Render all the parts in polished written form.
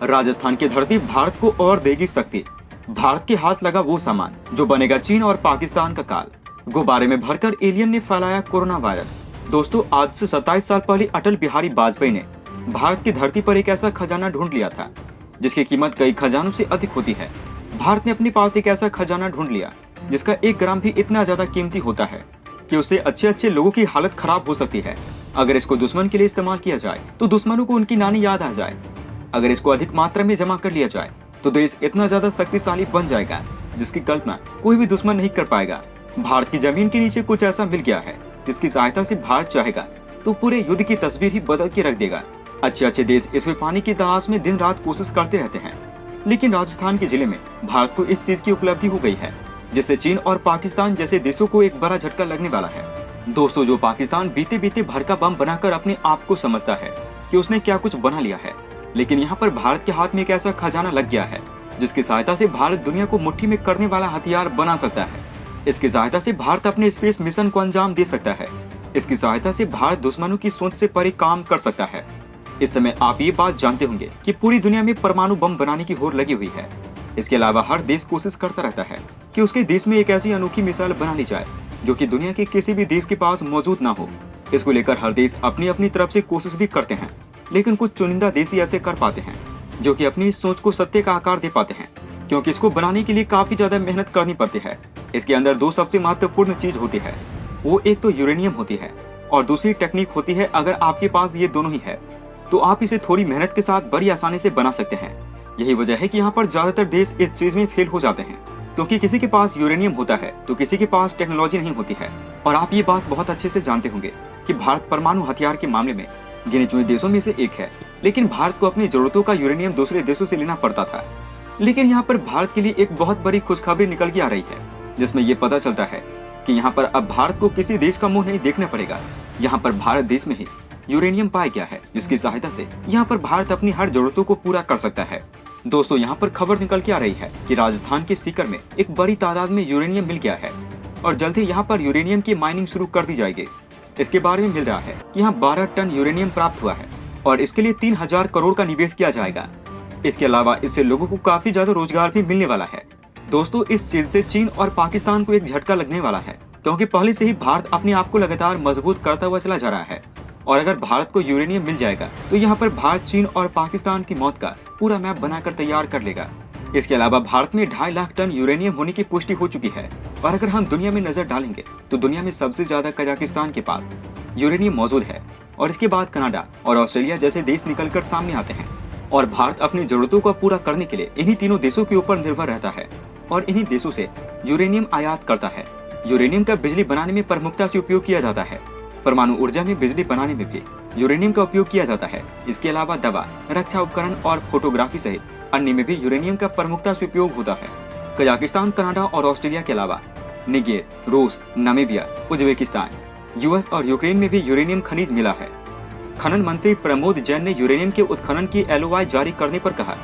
राजस्थान की धरती भारत को और देगी शक्ति। भारत के हाथ लगा वो सामान जो बनेगा चीन और पाकिस्तान का काल। गुब्बारे में भरकर एलियन ने फैलाया कोरोना वायरस। दोस्तों, आज से 27 साल पहले अटल बिहारी वाजपेयी ने भारत की धरती पर एक ऐसा खजाना ढूंढ लिया था जिसकी कीमत कई खजानों से अधिक होती है। भारत ने अपने पास एक ऐसा खजाना ढूंढ लिया जिसका 1 ग्राम भी इतना ज्यादा कीमती होता है कि उससे अच्छे अच्छे लोगों की हालत खराब हो सकती है। अगर इसको दुश्मन के लिए इस्तेमाल किया जाए तो दुश्मनों को उनकी नानी याद आ जाए। अगर इसको अधिक मात्रा में जमा कर लिया जाए तो देश इतना ज्यादा शक्तिशाली बन जाएगा जिसकी कल्पना कोई भी दुश्मन नहीं कर पाएगा। भारत की जमीन के नीचे कुछ ऐसा मिल गया है जिसकी सहायता से भारत चाहेगा तो पूरे युद्ध की तस्वीर ही बदल के रख देगा। अच्छे अच्छे देश इसमें पानी की तलाश में दिन रात कोशिश करते रहते हैं, लेकिन राजस्थान के जिले में भारत को इस चीज की उपलब्धि हो गई है जिससे चीन और पाकिस्तान जैसे देशों को एक बड़ा झटका लगने वाला है। दोस्तों, जो पाकिस्तान बीते बीते भड़का बम बनाकर अपने आप को समझता है कि उसने क्या कुछ बना लिया है, लेकिन यहाँ पर भारत के हाथ में एक ऐसा खजाना लग गया है जिसकी सहायता से भारत दुनिया को मुट्ठी में करने वाला हथियार बना सकता है। इसकी सहायता से भारत अपने स्पेस मिशन को अंजाम दे सकता है। इसकी सहायता से भारत दुश्मनों की सोच से परे काम कर सकता है। इस समय आप ये बात जानते होंगे कि पूरी दुनिया में परमाणु बम बनाने की होड़ लगी हुई है। इसके अलावा हर देश कोशिश करता रहता है कि उसके देश में एक ऐसी अनोखी मिसाइल बना ली जाए जो कि दुनिया के किसी भी देश के पास मौजूद ना हो। इसको लेकर हर देश अपनी अपनी तरफ से कोशिश भी करते हैं, लेकिन कुछ चुनिंदा देश ही ऐसे कर पाते हैं जो कि अपनी इस सोच को सत्य का आकार दे पाते हैं, क्योंकि इसको बनाने के लिए काफी ज्यादा मेहनत करनी पड़ती है। इसके अंदर 2 सबसे महत्वपूर्ण चीज होती है, वो एक तो यूरेनियम होती है और दूसरी टेक्निक होती है। अगर आपके पास ये दोनों ही है तो आप इसे थोड़ी मेहनत के साथ बड़ी आसानी से बना सकते हैं। यही वजह है कि यहाँ पर ज्यादातर देश इस चीज में फेल हो जाते हैं, क्योंकि किसी के पास यूरेनियम होता है तो किसी के पास टेक्नोलॉजी नहीं होती है। और आप ये बात बहुत अच्छे से जानते होंगे कि भारत परमाणु हथियार के मामले में गिने चुने देशों में से एक है, लेकिन भारत को अपनी जरूरतों का यूरेनियम दूसरे देशों से लेना पड़ता था। लेकिन यहाँ पर भारत के लिए एक बहुत बड़ी खुशखबरी निकल के आ रही है, जिसमें ये पता चलता है कि यहाँ पर अब भारत को किसी देश का मुंह नहीं देखना पड़ेगा। यहाँ पर भारत देश में ही यूरेनियम पाया गया है जिसकी सहायता से यहाँ पर भारत अपनी हर जरूरतों को पूरा कर सकता है। दोस्तों, यहाँ पर खबर निकल के आ रही है कि राजस्थान के सीकर में एक बड़ी तादाद में यूरेनियम मिल गया है और जल्द ही यहाँ पर यूरेनियम की माइनिंग शुरू कर दी जाएगी। इसके बारे में मिल रहा है कि यहाँ 12 टन यूरेनियम प्राप्त हुआ है और इसके लिए 3000 करोड़ का निवेश किया जाएगा। इसके अलावा इससे लोगों को काफी ज्यादा रोजगार भी मिलने वाला है। दोस्तों, इस चीज से चीन और पाकिस्तान को एक झटका लगने वाला है, क्योंकि पहले से ही भारत अपने आप को लगातार मजबूत करता हुआ चला जा रहा है और अगर भारत को यूरेनियम मिल जाएगा तो यहाँ पर भारत चीन और पाकिस्तान की मौत का पूरा मैप बनाकर तैयार कर लेगा। इसके अलावा भारत में 2.5 लाख टन यूरेनियम होने की पुष्टि हो चुकी है और अगर हम दुनिया में नजर डालेंगे तो दुनिया में सबसे ज्यादा कजाकिस्तान के पास यूरेनियम मौजूद है और इसके बाद कनाडा और ऑस्ट्रेलिया जैसे देश निकलकर सामने आते हैं। और भारत अपनी जरूरतों को पूरा करने के लिए इन्हीं तीनों देशों के ऊपर निर्भर रहता है और इन्हीं देशों से यूरेनियम आयात करता है। यूरेनियम का बिजली बनाने में प्रमुखता से उपयोग किया जाता है। परमाणु ऊर्जा में बिजली बनाने में भी यूरेनियम का उपयोग किया जाता है। इसके अलावा दवा, रक्षा उपकरण और फोटोग्राफी सहित अन्य में भी यूरेनियम का प्रमुखता से उपयोग होता है। कजाकिस्तान, कनाडा और ऑस्ट्रेलिया के अलावा निगर, रूस, नामीबिया, उज्बेकिस्तान, यूएस और यूक्रेन में भी यूरेनियम खनिज मिला है। खनन मंत्री प्रमोद जैन ने यूरेनियम के उत्खनन की एलओआई जारी करने पर कहा,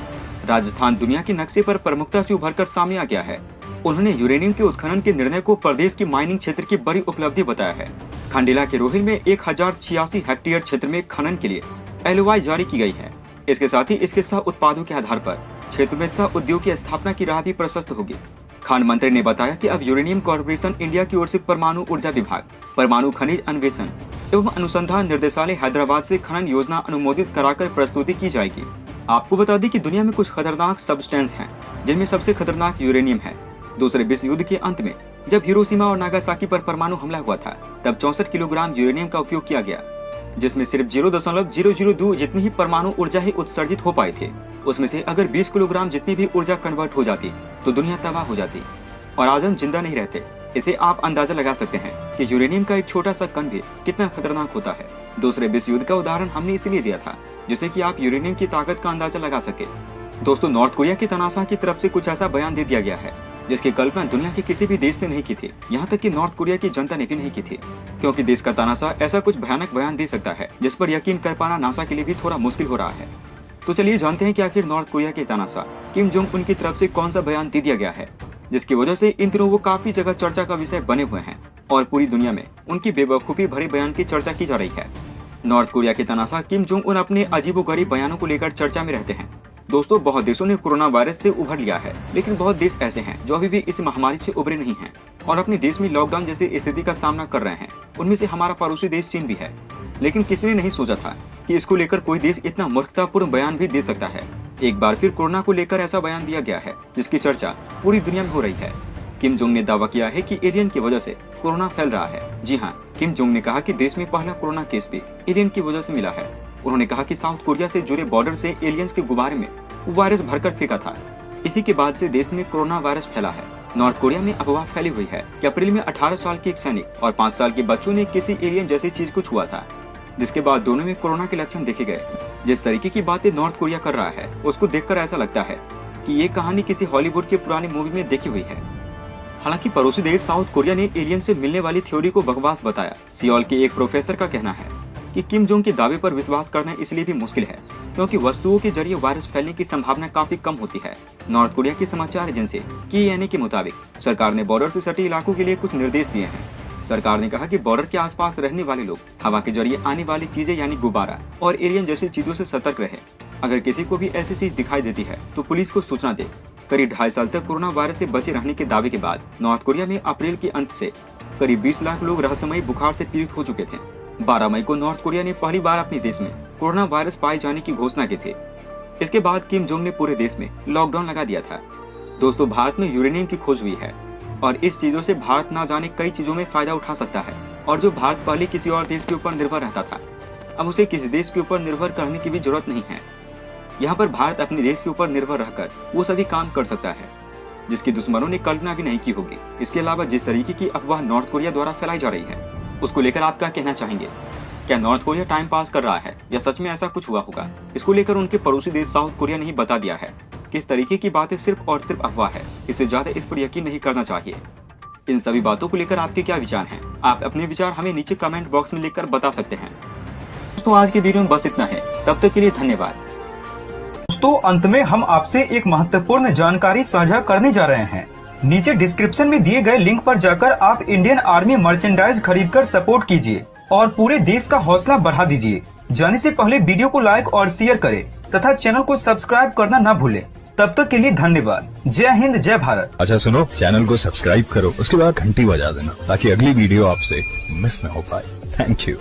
राजस्थान दुनिया के नक्शे पर प्रमुखता से उभरकर सामने आ गया है। उन्होंने यूरेनियम के उत्खनन के निर्णय को प्रदेश की माइनिंग क्षेत्र की बड़ी उपलब्धि बताया है। खंडेला के रोहिल में 1086 हेक्टेयर क्षेत्र में खनन के लिए एलओआई जारी की गई है। इसके साथ ही इसके सह उत्पादों के आधार पर क्षेत्र में सह उद्योग की स्थापना की राह भी प्रशस्त होगी। खान मंत्री ने बताया कि अब यूरेनियम कॉर्पोरेशन इंडिया की ओर से परमाणु ऊर्जा विभाग, परमाणु खनिज अन्वेषण एवं अनुसंधान निर्देशालय हैदराबाद से खनन योजना अनुमोदित कराकर प्रस्तुति की जाएगी। आपको बता दें कि दुनिया में कुछ खतरनाक सब्सटेंस हैं, जिनमें सबसे खतरनाक यूरेनियम है। दूसरे विश्व युद्ध के अंत में जब हिरोशिमा और नागासाकी पर परमाणु हमला हुआ था, तब 64 किलोग्राम यूरेनियम का उपयोग किया गया, जिसमें सिर्फ 0.002 जितनी ही परमाणु ऊर्जा ही उत्सर्जित हो पाई थी। उसमें से अगर 20 किलोग्राम जितनी भी ऊर्जा कन्वर्ट हो जाती तो दुनिया तबाह हो जाती और आज हम जिंदा नहीं रहते। इसे आप अंदाजा लगा सकते हैं कि यूरेनियम का एक छोटा सा कण भी कितना खतरनाक होता है। दूसरे विश्व युद्ध का उदाहरण हमने इसलिए दिया था जिससे कि आप यूरेनियम की ताकत का अंदाजा लगा सके। दोस्तों, नॉर्थ कोरिया की तानाशाह की तरफ से कुछ ऐसा बयान दे दिया गया है जिसकी कल्पना दुनिया के किसी भी देश ने नहीं की थी, यहाँ तक कि नॉर्थ कोरिया की जनता ने भी नहीं की थी, क्योंकि देश का तानाशाह ऐसा कुछ भयानक बयान दे सकता है जिस पर यकीन कर पाना नासा के लिए भी थोड़ा मुश्किल हो रहा है। तो चलिए जानते हैं कि आखिर नॉर्थ कोरिया के तानाशाह किम जोंग उन की तरफ से कौन सा बयान दे दिया गया है, जिसकी वजह से इन दिनों वो काफी जगह चर्चा का विषय बने हुए हैं और पूरी दुनिया में उनकी बेवकूफी भरे बयान की चर्चा की जा रही है। नॉर्थ कोरिया के तानाशाह किम जोंग उन अपने अजीबोगरीब बयानों को लेकर चर्चा में रहते हैं। दोस्तों, बहुत देशों ने कोरोना वायरस से उभर लिया है, लेकिन बहुत देश ऐसे हैं जो अभी भी इस महामारी से उभरे नहीं हैं और अपने देश में लॉकडाउन जैसी स्थिति का सामना कर रहे हैं। उनमें से हमारा पड़ोसी देश चीन भी है। लेकिन किसी ने नहीं सोचा था कि इसको लेकर कोई देश इतना मूर्खतापूर्ण बयान भी दे सकता है। एक बार फिर कोरोना को लेकर ऐसा बयान दिया गया है जिसकी चर्चा पूरी दुनिया में हो रही है। किम जोंग ने दावा किया है कि एलियन की वजह से कोरोना फैल रहा है। जी हाँ, किम जोंग ने कहा कि देश में पहला कोरोना केस भी एलियन की वजह से मिला है। उन्होंने कहा कि साउथ कोरिया से जुड़े बॉर्डर से एलियंस के गुब्बारे में वायरस भरकर फेंका था। इसी के बाद से देश में कोरोना वायरस फैला है। नॉर्थ कोरिया में अफवाह फैली हुई है कि अप्रैल में 18 साल के एक सैनिक और 5 साल के बच्चों ने किसी एलियन जैसी चीज को छुआ था, जिसके बाद दोनों में कोरोना के लक्षण देखे गए। जिस तरीके की बातें नॉर्थ कोरिया कर रहा है उसको देखकर ऐसा लगता है कि ये कहानी किसी हॉलीवुड की पुरानी मूवी में देखी हुई है। हालांकि पड़ोसी देश साउथ कोरिया ने एलियन से मिलने वाली थ्योरी को बकवास बताया। सियोल के एक प्रोफेसर का कहना है कि किम जोंग के दावे पर विश्वास करना इसलिए भी मुश्किल है क्योंकि वस्तुओं के जरिए वायरस फैलने की संभावना काफी कम होती है। नॉर्थ कोरिया की समाचार एजेंसी KNA के मुताबिक सरकार ने बॉर्डर से सटे इलाकों के लिए कुछ निर्देश दिए हैं। सरकार ने कहा कि बॉर्डर के आसपास रहने वाले लोग हवा के जरिए आने वाली चीजें यानी गुब्बारा और एलियन जैसी चीजों से सतर्क रहे। अगर किसी को भी ऐसी चीज दिखाई देती है तो पुलिस को सूचना दे। करीब 2.5 साल तक कोरोना वायरस से बचे रहने के दावे के बाद नॉर्थ कोरिया में अप्रैल के अंत से करीब 20 लाख लोग रहस्यमयी बुखार से पीड़ित हो चुके थे। 12 मई को नॉर्थ कोरिया ने पहली बार अपने देश में कोरोना वायरस पाए जाने की घोषणा की थी। इसके बाद किम जोंग ने पूरे देश में लॉकडाउन लगा दिया था। दोस्तों, भारत में यूरेनियम की खोज हुई है और इस चीजों से भारत ना जाने कई चीजों में फायदा उठा सकता है। और जो भारत पहले किसी और देश के ऊपर निर्भर रहता था, अब उसे किसी देश के ऊपर निर्भर करने की भी जरूरत नहीं है। यहाँ पर भारत अपने देश के ऊपर निर्भर रहकर वो सभी काम कर सकता है जिसकी दुश्मनों ने कल्पना भी नहीं की होगी। इसके अलावा जिस तरीके की अफवाह नॉर्थ कोरिया द्वारा फैलाई जा रही है उसको लेकर आप क्या कहना चाहेंगे? क्या नॉर्थ कोरिया टाइम पास कर रहा है या सच में ऐसा कुछ हुआ होगा? इसको लेकर उनके पड़ोसी देश साउथ कोरिया ने ही बता दिया है कि इस तरीके की बातें सिर्फ और सिर्फ अफवाह है। इससे ज्यादा इस पर यकीन नहीं करना चाहिए। इन सभी बातों को लेकर आपके क्या विचार हैं? आप अपने विचार हमें नीचे कमेंट बॉक्स में लिखकर बता सकते हैं। दोस्तों, आज की वीडियो में बस इतना है। तब तक के लिए धन्यवाद। दोस्तों, अंत में हम आपसे एक महत्वपूर्ण जानकारी साझा करने जा रहे हैं। नीचे डिस्क्रिप्शन में दिए गए लिंक पर जाकर आप इंडियन आर्मी मर्चेंडाइज खरीदकर सपोर्ट कीजिए और पूरे देश का हौसला बढ़ा दीजिए। जाने से पहले वीडियो को लाइक और शेयर करें तथा चैनल को सब्सक्राइब करना न भूलें। तब तक के लिए धन्यवाद। जय हिंद, जय भारत। अच्छा सुनो, चैनल को सब्सक्राइब करो, उसके बाद घंटी बजा देना ताकि अगली वीडियो आपसे मिस न हो पाए। Thank you.